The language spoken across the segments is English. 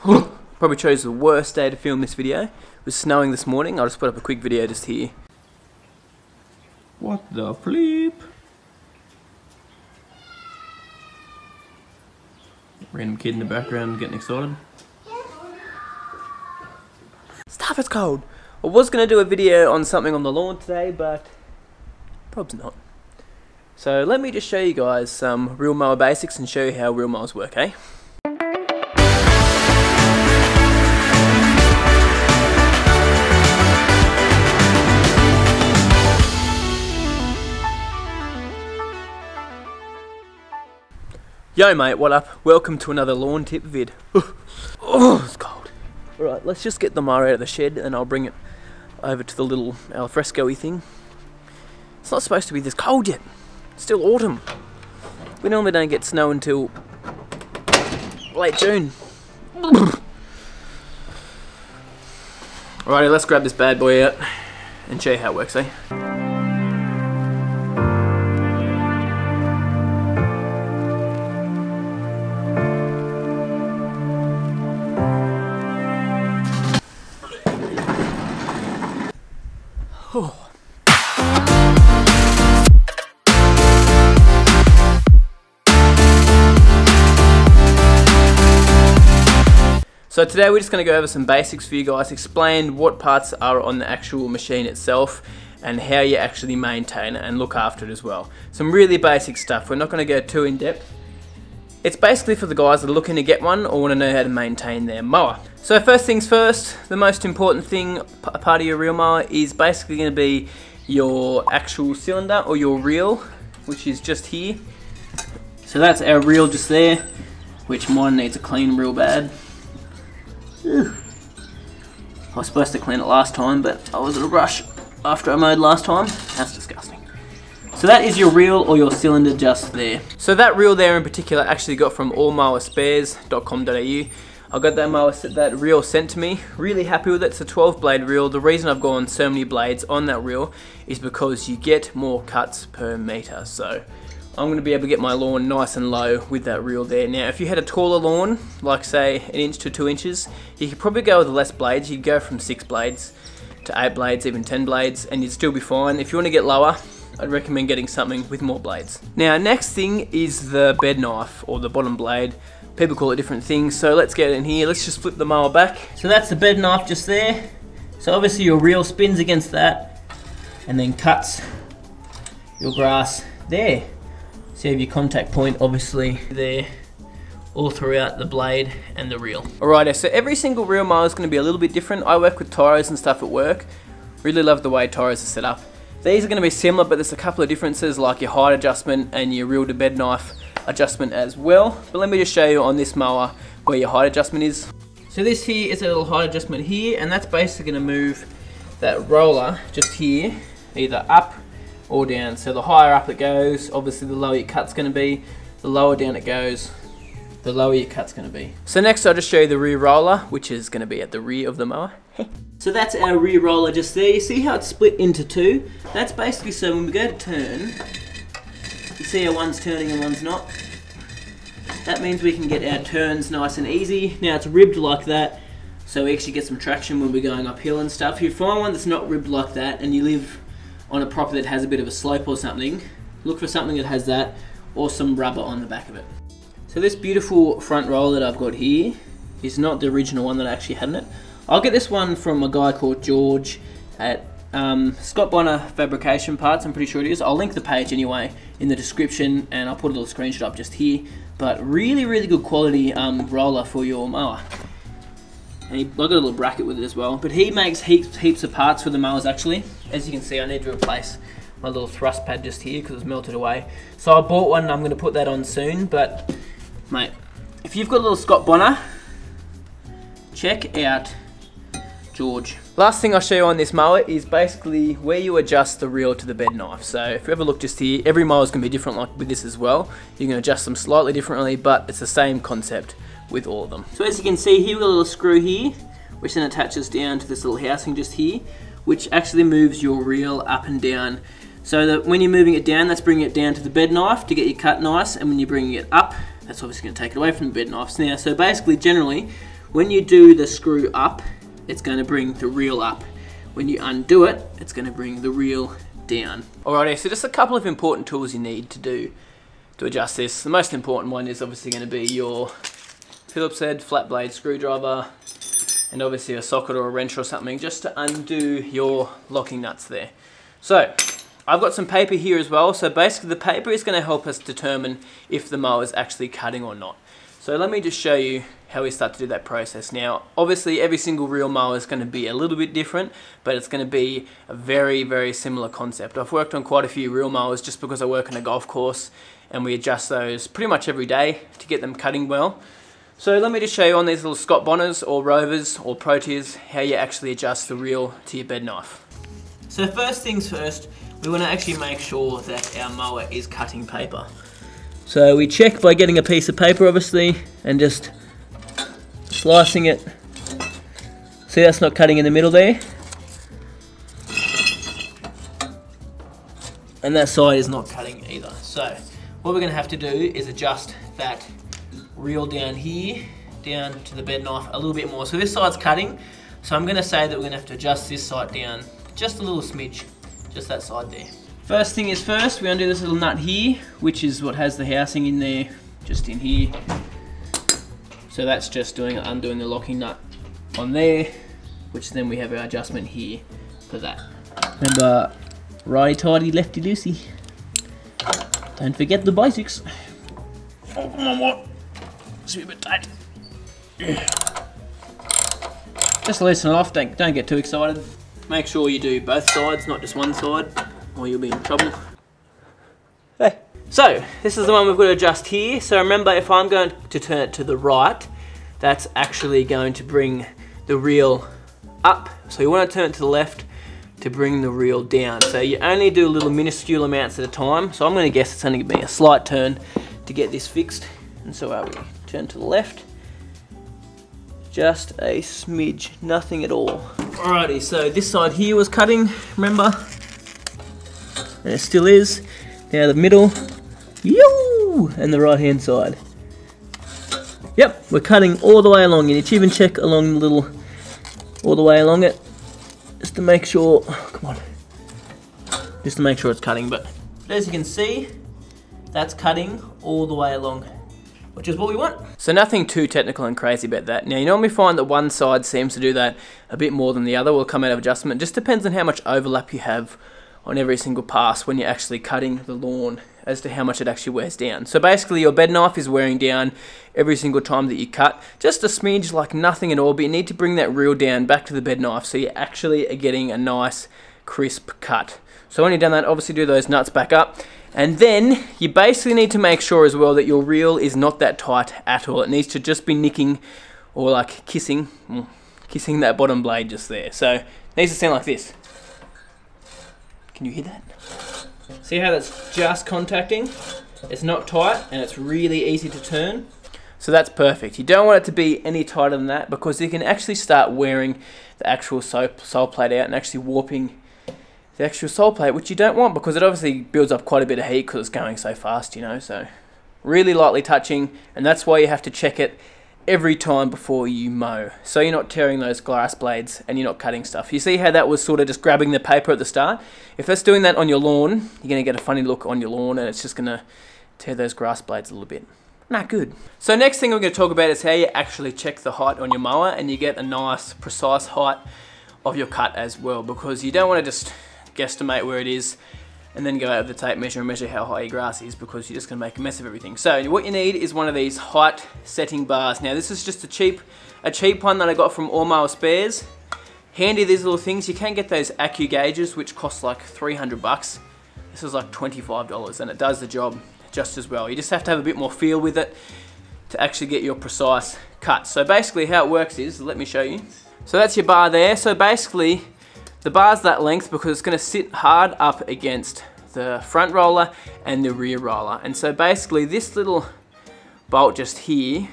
Probably chose the worst day to film this video. It was snowing this morning. I'll just put up a quick video just here. What the flip? Random kid in the background getting excited. Stuff, it's cold. I was going to do a video on something on the lawn today, but probably not. So let me just show you guys some real mower basics and show you how real mowers work, eh? Yo mate, what up? Welcome to another lawn tip vid. Oh, it's cold. Alright, let's just get the mower out of the shed and I'll bring it over to the little alfresco-y thing. It's not supposed to be this cold yet. It's still autumn. We normally don't get snow until late June. Alrighty, let's grab this bad boy out and show you how it works, eh? So today we're just going to go over some basics for you guys, explain what parts are on the actual machine itself and how you actually maintain it and look after it as well. Some really basic stuff. We're not going to go too in depth. It's basically for the guys that are looking to get one or want to know how to maintain their mower. So first things first, the most important thing, a part of your reel mower is basically going to be your actual cylinder or your reel, which is just here. So that's our reel just there, which mine needs a clean real bad. I was supposed to clean it last time, but I was in a rush after I mowed last time. That's disgusting. So that is your reel or your cylinder just there. So that reel there in particular I actually got from allmowerspares.com.au. I got that reel sent to me. Really happy with it. It's a 12 blade reel. The reason I've gone so many blades on that reel is because you get more cuts per meter. So I'm going to be able to get my lawn nice and low with that reel there. Now if you had a taller lawn, like say 1 inch to 2 inches, you could probably go with less blades. You'd go from 6 blades to 8 blades, even 10 blades, and you'd still be fine. If you want to get lower, I'd recommend getting something with more blades. Now next thing is the bed knife or the bottom blade. People call it different things, so let's get in here. Let's just flip the mower back. So that's the bed knife just there. So obviously your reel spins against that and then cuts your grass there. So you have your contact point obviously there all throughout the blade and the reel. Alright, so every single reel mower is going to be a little bit different. I work with toros and stuff at work. Really love the way toros are set up. These are going to be similar, but there's a couple of differences like your height adjustment and your reel to bed knife adjustment as well. But let me just show you on this mower where your height adjustment is. So this here is a little height adjustment here, and that's basically going to move that roller just here either up or down. So the higher up it goes, obviously the lower your cut's going to be. The lower down it goes, the lower your cut's going to be. So next I'll just show you the rear roller, which is going to be at the rear of the mower. So that's our rear roller just there. You see how it's split into two? That's basically so when we go to turn, you see how one's turning and one's not? That means we can get our turns nice and easy. Now it's ribbed like that, so we actually get some traction when we're going uphill and stuff. If you find one that's not ribbed like that and you live on a property that has a bit of a slope or something, look for something that has that or some rubber on the back of it. So this beautiful front roller that I've got here is not the original one that I actually had in it. I'll get this one from a guy called George at Scott Bonnar Fabrication Parts, I'm pretty sure it is. I'll link the page anyway in the description and I'll put a little screenshot up just here. But really, really good quality roller for your mower. And I've got a little bracket with it as well. But he makes heaps of parts for the mowers actually. As you can see, I need to replace my little thrust pad just here because it's melted away. So I bought one and I'm going to put that on soon. But mate, if you've got a little Scott Bonnar, check out George. Last thing I'll show you on this mower is basically where you adjust the reel to the bed knife. So if you ever look just here, every mower is going to be different like with this as well. You can adjust them slightly differently, but it's the same concept with all of them. So as you can see here, we've got a little screw here, which then attaches down to this little housing just here, which actually moves your reel up and down. So that when you're moving it down, that's bringing it down to the bed knife to get your cut nice, and when you're bringing it up, that's obviously going to take it away from the bed knives now. So basically, generally, when you do the screw up, it's going to bring the reel up. When you undo it, it's going to bring the reel down. Alrighty, so just a couple of important tools you need to adjust this. The most important one is obviously going to be your Phillips head flat blade screwdriver, and obviously a socket or a wrench or something just to undo your locking nuts there. So I've got some paper here as well. So basically the paper is going to help us determine if the mower is actually cutting or not. So let me just show you how we start to do that process. Now, obviously every single reel mower is going to be a little bit different, but it's going to be a very, very similar concept. I've worked on quite a few reel mowers just because I work on a golf course and we adjust those pretty much every day to get them cutting well. So let me just show you on these little Scott Bonners or rovers or proteas how you actually adjust the reel to your bed knife. So first things first, we want to actually make sure that our mower is cutting paper. So we check by getting a piece of paper obviously and just slicing it. See, that's not cutting in the middle there. And that side is not cutting either. So what we're going to have to do is adjust that reel down here, down to the bed knife a little bit more. So this side's cutting, so I'm going to say that we're going to have to adjust this side down just a little smidge, just that side there. First thing is first, we undo this little nut here, which is what has the housing in there, just in here. So that's just undoing the locking nut on there, which then we have our adjustment here for that. Remember, righty tighty, lefty loosey. Don't forget the basics. Oh, come on, what? It's a bit tight. Just loosen it off, don't get too excited. Make sure you do both sides, not just one side, or you'll be in trouble. Hey. So, this is the one we've got to adjust here. So remember, if I'm going to turn it to the right, that's actually going to bring the reel up. So you want to turn it to the left to bring the reel down. So you only do little minuscule amounts at a time. So I'm going to guess it's only going to be a slight turn to get this fixed. And so we turn to the left. Just a smidge, nothing at all. Alrighty, so this side here was cutting, remember? And it still is. Now the middle, yoo, and the right hand side. Yep, we're cutting all the way along. You need to even check along the little, all the way along it, just to make sure, oh, come on, just to make sure it's cutting. But as you can see, that's cutting all the way along, which is what we want. So nothing too technical and crazy about that. Now you normally find that one side seems to do that a bit more than the other. Will come out of adjustment. It just depends on how much overlap you have on every single pass when you're actually cutting the lawn as to how much it actually wears down. So basically your bed knife is wearing down every single time that you cut. Just a smidge, like nothing at all, but you need to bring that reel down back to the bed knife so you actually are getting a nice crisp cut. So when you've done that, obviously do those nuts back up. And then you basically need to make sure as well that your reel is not that tight at all. It needs to just be nicking or like kissing that bottom blade just there. So it needs to sound like this. Can you hear that? See how that's just contacting? It's not tight and it's really easy to turn. So that's perfect. You don't want it to be any tighter than that because you can actually start wearing the actual sole plate out and actually warping the actual sole plate, which you don't want because it obviously builds up quite a bit of heat because it's going so fast, you know. So really lightly touching, and that's why you have to check it every time before you mow, so you're not tearing those glass blades and you're not cutting stuff. You see how that was sort of just grabbing the paper at the start? If that's doing that on your lawn, you're going to get a funny look on your lawn and it's just going to tear those grass blades a little bit. Not good. So next thing we're going to talk about is how you actually check the height on your mower and you get a nice precise height of your cut as well, because you don't want to just guesstimate where it is and then go over the tape measure and measure how high your grass is, because you're just going to make a mess of everything. So what you need is one of these height setting bars. Now this is just a cheap one that I got from All Mower Spares. Handy, these little things. You can get those Accu gauges which cost like 300 bucks. This is like $25 and it does the job just as well. You just have to have a bit more feel with it to actually get your precise cut. So basically how it works is, let me show you. So that's your bar there. So basically the bar's that length because it's going to sit hard up against the front roller and the rear roller. And so basically this little bolt just here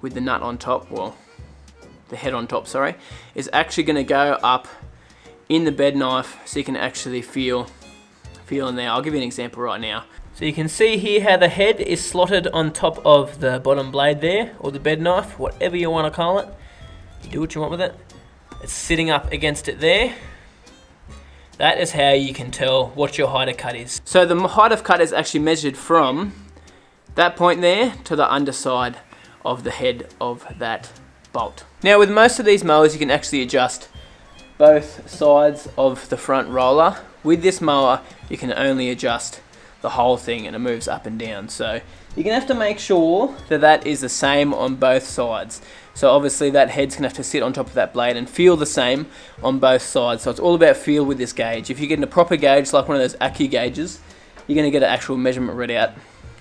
with the nut on top, well, the head on top, sorry, is actually going to go up in the bed knife so you can actually feel in there. I'll give you an example right now. So you can see here how the head is slotted on top of the bottom blade there, or the bed knife, whatever you want to call it. You do what you want with it. It's sitting up against it there. That is how you can tell what your height of cut is. So the height of cut is actually measured from that point there to the underside of the head of that bolt. Now with most of these mowers you can actually adjust both sides of the front roller. With this mower you can only adjust the whole thing and it moves up and down. So you're gonna have to make sure that that is the same on both sides. So obviously that head's gonna have to sit on top of that blade and feel the same on both sides. So it's all about feel with this gauge. If you're getting a proper gauge like one of those Accu gauges, you're gonna get an actual measurement read out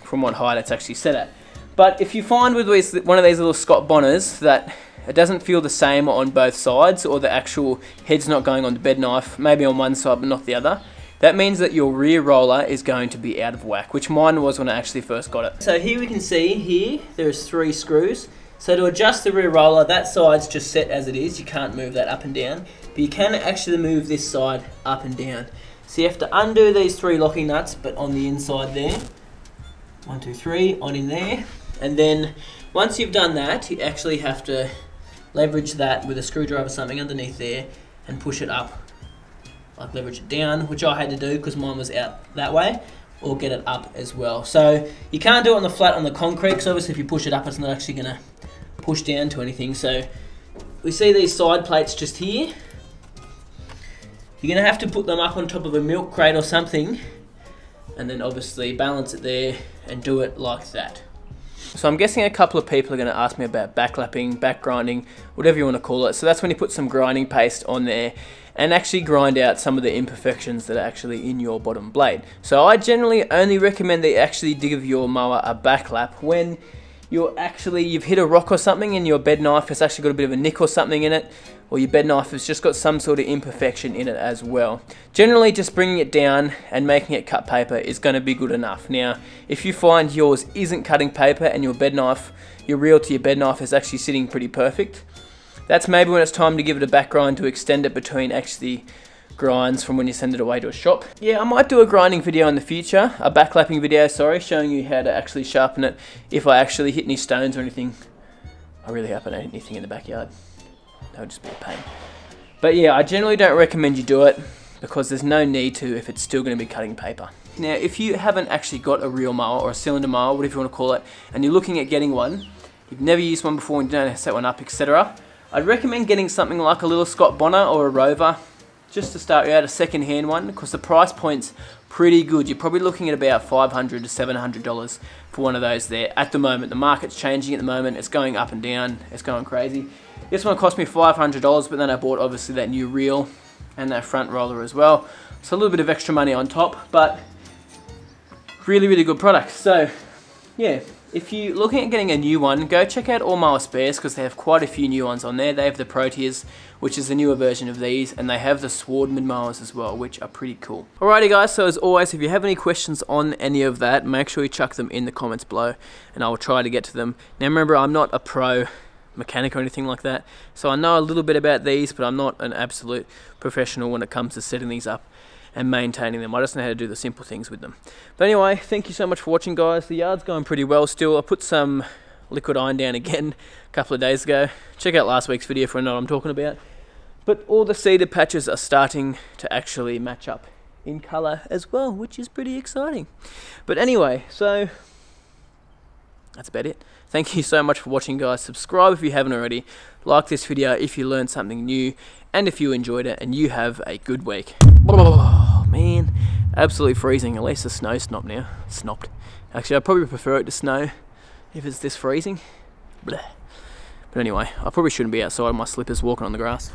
from what height it's actually set at. But if you find with one of these little Scott bonners that it doesn't feel the same on both sides, or the actual head's not going on the bed knife, maybe on one side but not the other, that means that your rear roller is going to be out of whack, which mine was when I actually first got it. So here we can see here, there's 3 screws. So to adjust the rear roller, that side's just set as it is. You can't move that up and down, but you can actually move this side up and down. So you have to undo these 3 locking nuts, but on the inside there. 1, 2, 3, on in there. And then once you've done that, you actually have to leverage that with a screwdriver or something underneath there and push it up. Like leverage it down, which I had to do because mine was out that way, or get it up as well. So you can't do it on the flat on the concrete, because obviously if you push it up it's not actually going to push down to anything. So we see these side plates just here. You're going to have to put them up on top of a milk crate or something, and then obviously balance it there and do it like that. So I'm guessing a couple of people are going to ask me about backlapping, back grinding, whatever you want to call it. So that's when you put some grinding paste on there and actually grind out some of the imperfections that are actually in your bottom blade. So I generally only recommend that you actually give your mower a backlap when you've hit a rock or something and your bed knife has actually got a bit of a nick or something in it, or your bed knife has just got some sort of imperfection in it as well. Generally just bringing it down and making it cut paper is going to be good enough. Now if you find yours isn't cutting paper and your bed knife, your reel to your bed knife is actually sitting pretty perfect, that's maybe when it's time to give it a back grind to extend it between actually grinds from when you send it away to a shop. Yeah, I might do a grinding video in the future, a backlapping video, sorry, showing you how to actually sharpen it if I actually hit any stones or anything. I really hope I don't hit anything in the backyard. That would just be a pain. But yeah, I generally don't recommend you do it because there's no need to if it's still going to be cutting paper. Now, if you haven't actually got a reel mower or a cylinder mower, whatever you want to call it, and you're looking at getting one, you've never used one before and you don't know how to set one up, etc., I'd recommend getting something like a little Scott bonnar or a rover, just to start you out, a second-hand one, because the price point's pretty good. You're probably looking at about $500 to $700 for one of those there at the moment. The market's changing at the moment. It's going up and down. It's going crazy. This one cost me $500, but then I bought obviously that new reel and that front roller as well. So a little bit of extra money on top, but really, really good product. So yeah, if you're looking at getting a new one, go check out All Mower Spares because they have quite a few new ones on there. They have the Proteas, which is the newer version of these, and they have the swardman mowers as well, which are pretty cool. Alrighty guys, so as always, if you have any questions on any of that, make sure you chuck them in the comments below and I will try to get to them. Now remember, I'm not a pro mechanic or anything like that, so I know a little bit about these, but I'm not an absolute professional when it comes to setting these up and maintaining them. I just know how to do the simple things with them. But anyway, thank you so much for watching guys. The yard's going pretty well still. I put some liquid iron down again a couple of days ago. Check out last week's video if you know what I'm talking about. But all the seeded patches are starting to actually match up in colour as well, which is pretty exciting. But anyway, so that's about it. Thank you so much for watching guys. Subscribe if you haven't already. Like this video if you learned something new and if you enjoyed it, and you have a good week. Oh man, absolutely freezing. At least the snow stopped now. Stopped. Actually, I'd probably prefer it to snow if it's this freezing. Blech. But anyway, I probably shouldn't be outside in my slippers walking on the grass.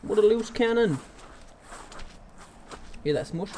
What a loose cannon. Hear that smush?